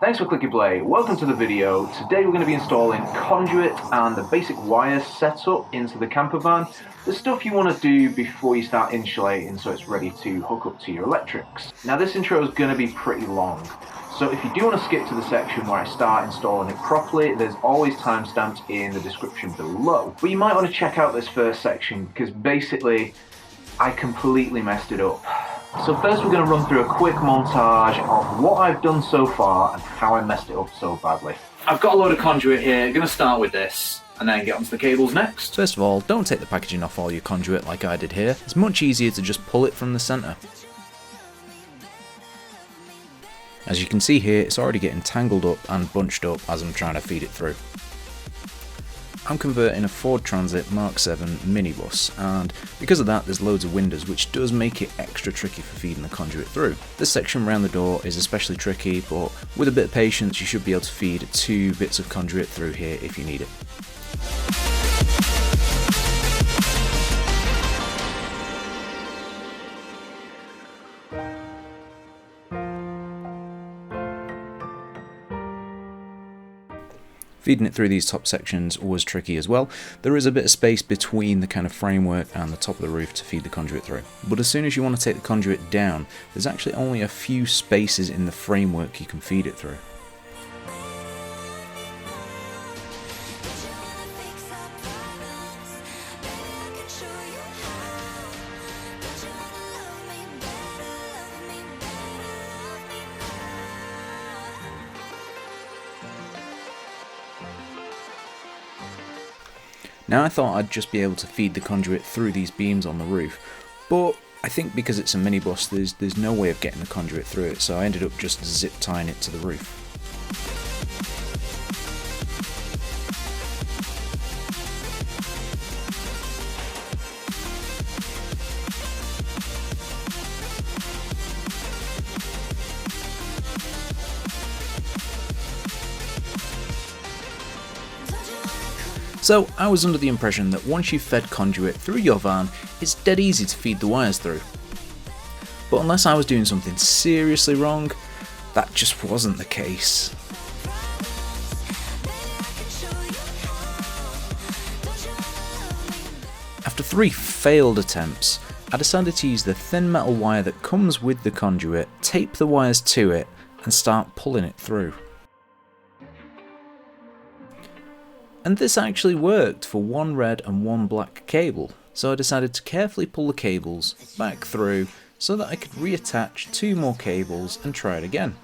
Thanks for clicking play. Welcome to the video. Today we're going to be installing conduit and the basic wires setup into the camper van. The stuff you want to do before you start insulating so it's ready to hook up to your electrics. Now this intro is going to be pretty long, so if you do want to skip to the section where I start installing it properly, there's always timestamps in the description below. But you might want to check out this first section because basically I completely messed it up. So first we're going to run through a quick montage of what I've done so far and how I messed it up so badly. I've got a load of conduit here, I'm going to start with this and then get onto the cables next. First of all, don't take the packaging off all your conduit like I did here. It's much easier to just pull it from the centre. As you can see here, it's already getting tangled up and bunched up as I'm trying to feed it through. I'm converting a Ford Transit Mark 7 minibus, and because of that there's loads of windows, which does make it extra tricky for feeding the conduit through. This section around the door is especially tricky, but with a bit of patience you should be able to feed 2 bits of conduit through here if you need it. Feeding it through these top sections was tricky as well. There is a bit of space between the kind of framework and the top of the roof to feed the conduit through. But as soon as you want to take the conduit down, there's actually only a few spaces in the framework you can feed it through. Now I thought I'd just be able to feed the conduit through these beams on the roof, but I think because it's a minibus there's no way of getting the conduit through it, so I ended up just zip tying it to the roof. So I was under the impression that once you've fed conduit through your van, it's dead easy to feed the wires through. But unless I was doing something seriously wrong, that just wasn't the case. After 3 failed attempts, I decided to use the thin metal wire that comes with the conduit, tape the wires to it, and start pulling it through. And this actually worked for 1 red and 1 black cable, so I decided to carefully pull the cables back through so that I could reattach 2 more cables and try it again.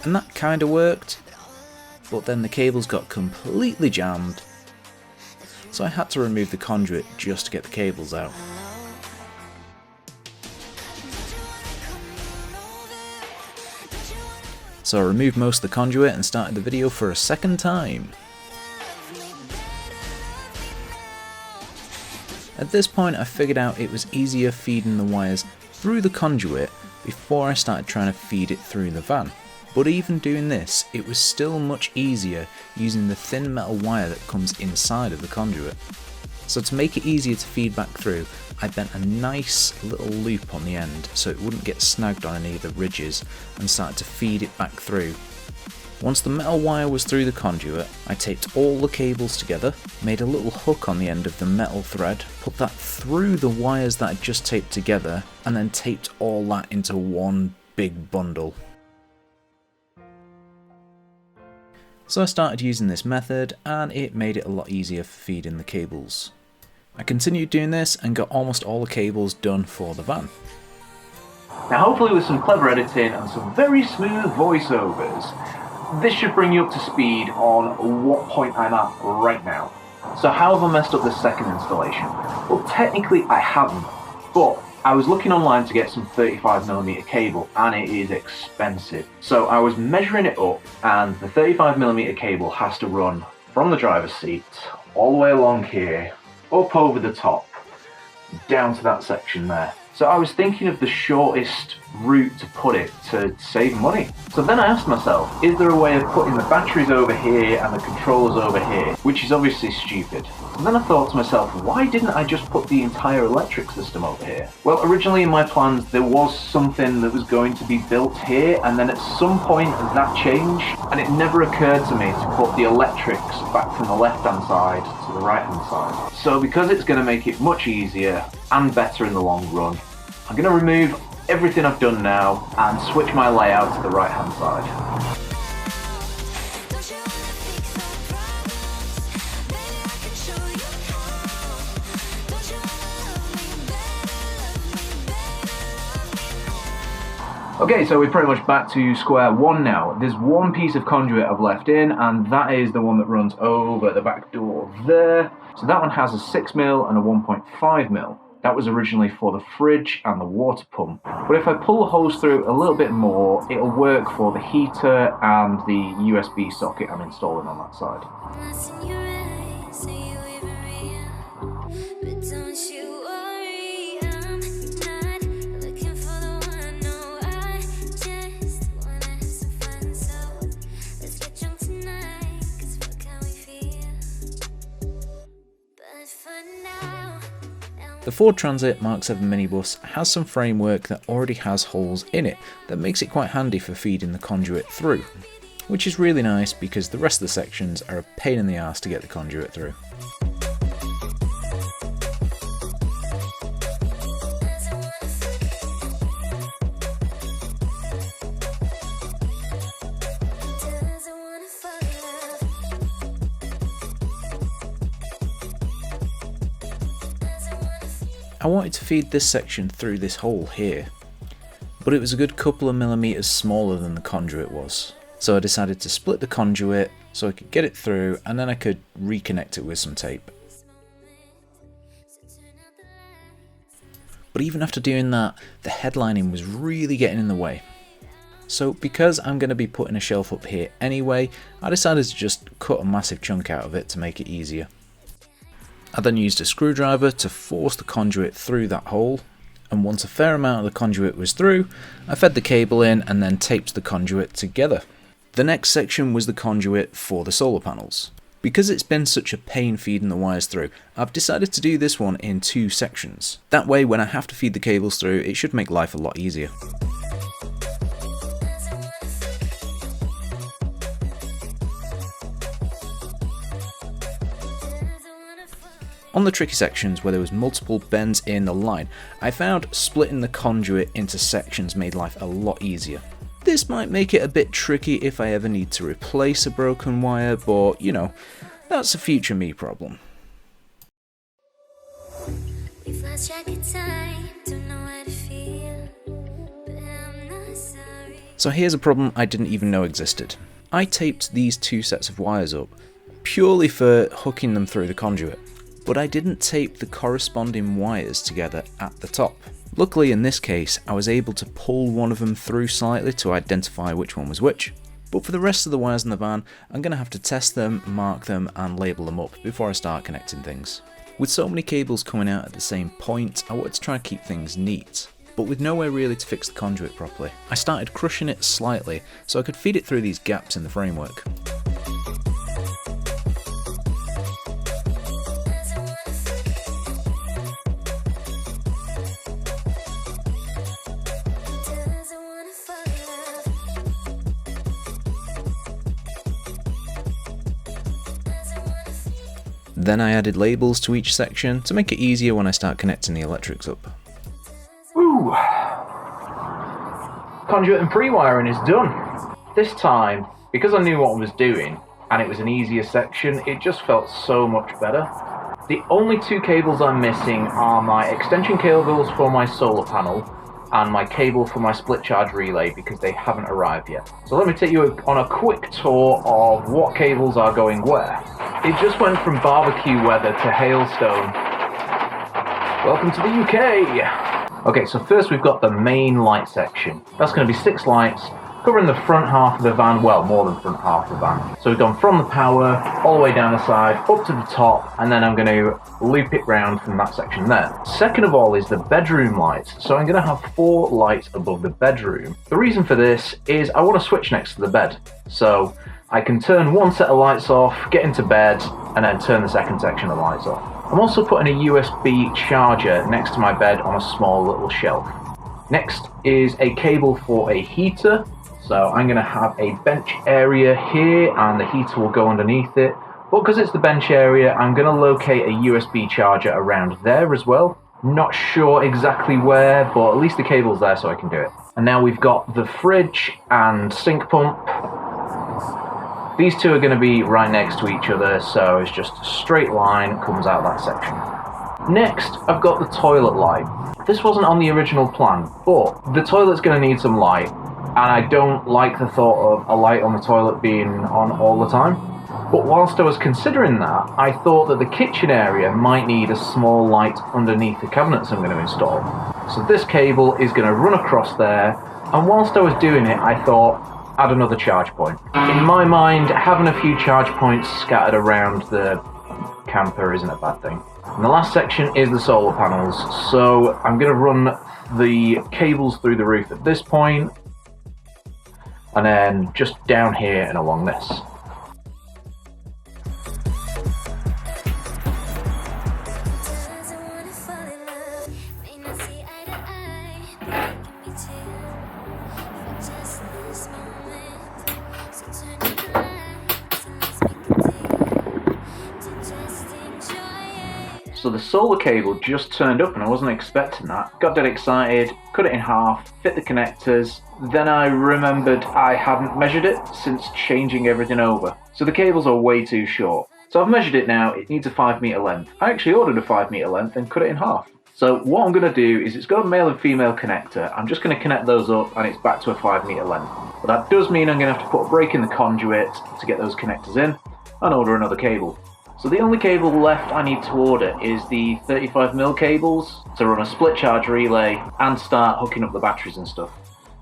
And that kinda worked, but then the cables got completely jammed, so I had to remove the conduit just to get the cables out. So I removed most of the conduit and started the video for a second time. At this point I figured out it was easier feeding the wires through the conduit before I started trying to feed it through the van. But even doing this, it was still much easier using the thin metal wire that comes inside of the conduit. So to make it easier to feed back through, I bent a nice little loop on the end so it wouldn't get snagged on any of the ridges and started to feed it back through. Once the metal wire was through the conduit, I taped all the cables together, made a little hook on the end of the metal thread, put that through the wires that I just taped together, and then taped all that into one big bundle. So I started using this method and it made it a lot easier for feeding the cables. I continued doing this and got almost all the cables done for the van. Now hopefully with some clever editing and some very smooth voiceovers, this should bring you up to speed on what point I'm at right now. So how have I messed up this second installation? Well, technically I haven't, but I was looking online to get some 35mm cable and it is expensive. So I was measuring it up and the 35mm cable has to run from the driver's seat all the way along here, up over the top, down to that section there. So I was thinking of the shortest route to put it to save money. So then I asked myself, is there a way of putting the batteries over here and the controllers over here? Which is obviously stupid. And then I thought to myself, why didn't I just put the entire electric system over here? Well, originally in my plans there was something that was going to be built here, and then at some point that changed, and it never occurred to me to put the electrics back from the left hand side to the right hand side. So because it's going to make it much easier and better in the long run, I'm going to remove everything I've done now and switch my layout to the right hand side. Okay, so we're pretty much back to square one now. There's one piece of conduit I've left in, and that is the one that runs over the back door there. So that one has a 6mm and a 1.5mm. That was originally for the fridge and the water pump. But if I pull the hose through a little bit more, it'll work for the heater and the USB socket I'm installing on that side. The Ford Transit Mark 7 minibus has some framework that already has holes in it that makes it quite handy for feeding the conduit through, which is really nice because the rest of the sections are a pain in the arse to get the conduit through. I wanted to feed this section through this hole here, but it was a good couple of millimeters smaller than the conduit was. So I decided to split the conduit so I could get it through, and then I could reconnect it with some tape. But even after doing that, the headlining was really getting in the way. So because I'm going to be putting a shelf up here anyway, I decided to just cut a massive chunk out of it to make it easier. I then used a screwdriver to force the conduit through that hole, and once a fair amount of the conduit was through, I fed the cable in and then taped the conduit together. The next section was the conduit for the solar panels. Because it's been such a pain feeding the wires through, I've decided to do this one in 2 sections. That way when I have to feed the cables through, it should make life a lot easier. On the tricky sections where there was multiple bends in the line, I found splitting the conduit into sections made life a lot easier. This might make it a bit tricky if I ever need to replace a broken wire, but you know, that's a future me problem. So here's a problem I didn't even know existed. I taped these 2 sets of wires up, purely for hooking them through the conduit. But I didn't tape the corresponding wires together at the top. Luckily in this case, I was able to pull one of them through slightly to identify which one was which. But for the rest of the wires in the van, I'm going to have to test them, mark them and label them up before I start connecting things. With so many cables coming out at the same point, I wanted to try and keep things neat. But with nowhere really to fix the conduit properly, I started crushing it slightly so I could feed it through these gaps in the framework. Then I added labels to each section to make it easier when I start connecting the electrics up. Ooh! Conduit and pre-wiring is done. This time, because I knew what I was doing, and it was an easier section, it just felt so much better. The only 2 cables I'm missing are my extension cables for my solar panel, and my cable for my split charge relay because they haven't arrived yet. So let me take you on a quick tour of what cables are going where. It just went from barbecue weather to hailstone. Welcome to the UK! Okay, so first we've got the main light section. That's going to be 6 lights, covering the front half of the van, well, more than front half of the van. So we've gone from the power, all the way down the side, up to the top, and then I'm going to loop it round from that section there. Second of all is the bedroom lights. So I'm going to have 4 lights above the bedroom. The reason for this is I want to switch next to the bed. So I can turn one set of lights off, get into bed, and then turn the second section of lights off. I'm also putting a USB charger next to my bed on a small little shelf. Next is a cable for a heater. So I'm going to have a bench area here and the heater will go underneath it. But because it's the bench area, I'm going to locate a USB charger around there as well. Not sure exactly where, but at least the cable's there so I can do it. And now we've got the fridge and sink pump. These two are going to be right next to each other, so it's just a straight line comes out of that section. Next, I've got the toilet light. This wasn't on the original plan, but the toilet's going to need some light, and I don't like the thought of a light on the toilet being on all the time. But whilst I was considering that, I thought that the kitchen area might need a small light underneath the cabinets I'm going to install. So this cable is going to run across there, and whilst I was doing it, I thought, add another charge point. In my mind, having a few charge points scattered around the camper isn't a bad thing. And the last section is the solar panels, so I'm going to run the cables through the roof at this point, and then just down here and along this. So the solar cable just turned up and I wasn't expecting that. Got dead excited, cut it in half, fit the connectors. Then I remembered I hadn't measured it since changing everything over. So the cables are way too short. So I've measured it now, it needs a 5 meter length. I actually ordered a 5 meter length and cut it in half. So what I'm going to do is it's got a male and female connector. I'm just going to connect those up and it's back to a 5 meter length. But that does mean I'm going to have to put a break in the conduit to get those connectors in and order another cable. So the only cable left I need to order is the 35mm cables to run a split charge relay and start hooking up the batteries and stuff.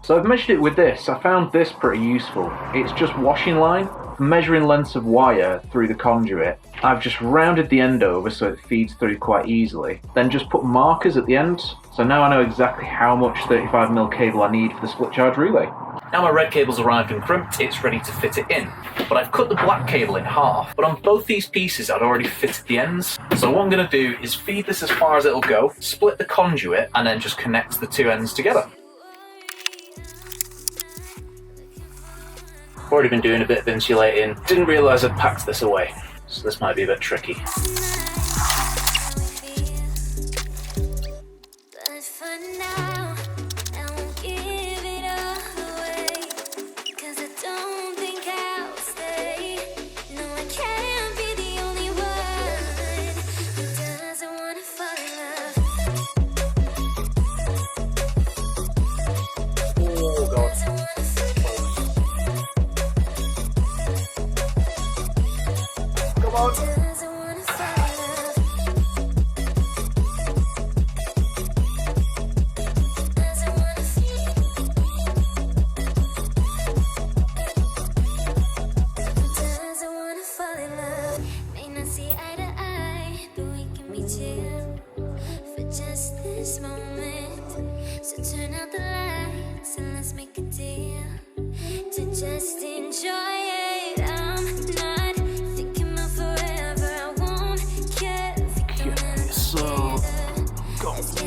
So I've measured it with this. I found this pretty useful. It's just washing line. For measuring lengths of wire through the conduit, I've just rounded the end over so it feeds through quite easily. Then just put markers at the end. So now I know exactly how much 35mm cable I need for the split charge relay. Now my red cable's arrived and crimped, it's ready to fit it in. But I've cut the black cable in half, but on both these pieces I'd already fitted the ends. So what I'm going to do is feed this as far as it'll go, split the conduit, and then just connect the two ends together. Already been doing a bit of insulating, didn't realise I'd packed this away, so this might be a bit tricky.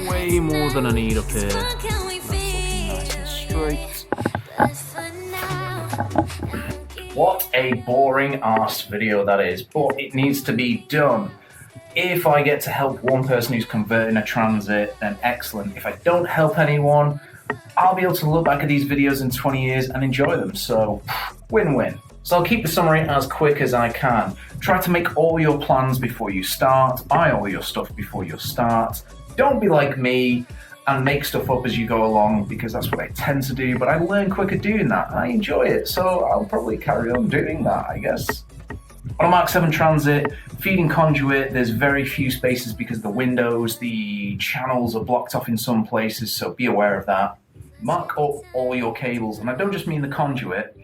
Way more than I need up here. That's looking nice and straight. What a boring ass video that is, but it needs to be done. If I get to help one person who's converting a transit, then excellent. If I don't help anyone, I'll be able to look back at these videos in 20 years and enjoy them, so win-win. So I'll keep the summary as quick as I can. Try to make all your plans before you start, buy all your stuff before you start. Don't be like me and make stuff up as you go along, because that's what I tend to do, but I learn quicker doing that and I enjoy it, so I'll probably carry on doing that, I guess. On a Mark 7 Transit, feeding conduit, there's very few spaces because the windows, the channels are blocked off in some places, so be aware of that. mark up all your cables, and I don't just mean the conduit,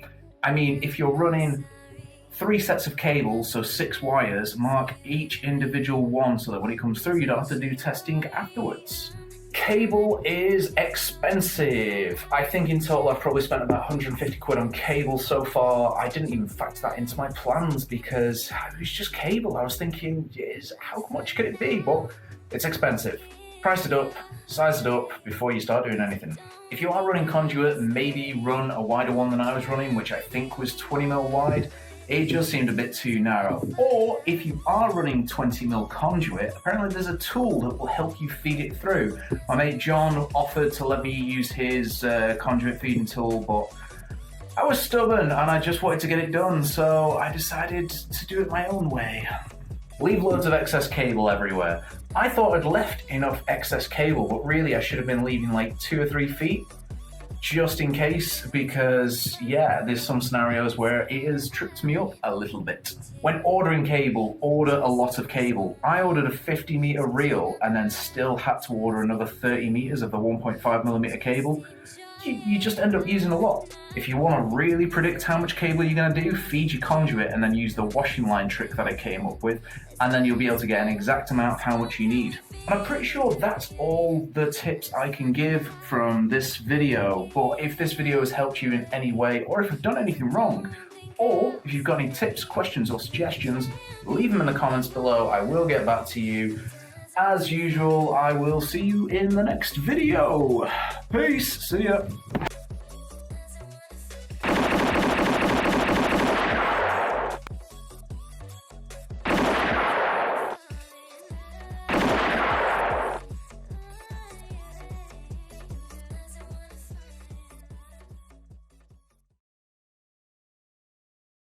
I mean if you're running 3 sets of cables, so 6 wires, mark each individual one so that when it comes through you don't have to do testing afterwards. Cable is expensive. I think in total I've probably spent about 150 quid on cable so far. I didn't even factor that into my plans because it was just cable. I was thinking, how much could it be? But it's expensive. Price it up, size it up before you start doing anything. If you are running conduit, maybe run a wider one than I was running, which I think was 20mm wide. It just seemed a bit too narrow. Or if you are running 20mm conduit, apparently there's a tool that will help you feed it through. My mate John offered to let me use his conduit feeding tool, but I was stubborn and I just wanted to get it done, so I decided to do it my own way. Leave loads of excess cable everywhere. I thought I'd left enough excess cable, but really I should have been leaving like 2 or 3 feet. Just in case, because there's some scenarios where it has tripped me up a little bit. When ordering cable, order a lot of cable. I ordered a 50-meter reel and then still had to order another 30 meters of the 1.5mm cable. You just end up using a lot. If you want to really predict how much cable you're going to do, feed your conduit and then use the washing line trick that I came up with, and then you'll be able to get an exact amount of how much you need. And I'm pretty sure that's all the tips I can give from this video, but if this video has helped you in any way, or if I've done anything wrong, or if you've got any tips, questions or suggestions, leave them in the comments below. I will get back to you. As usual, I will see you in the next video. Peace, see ya.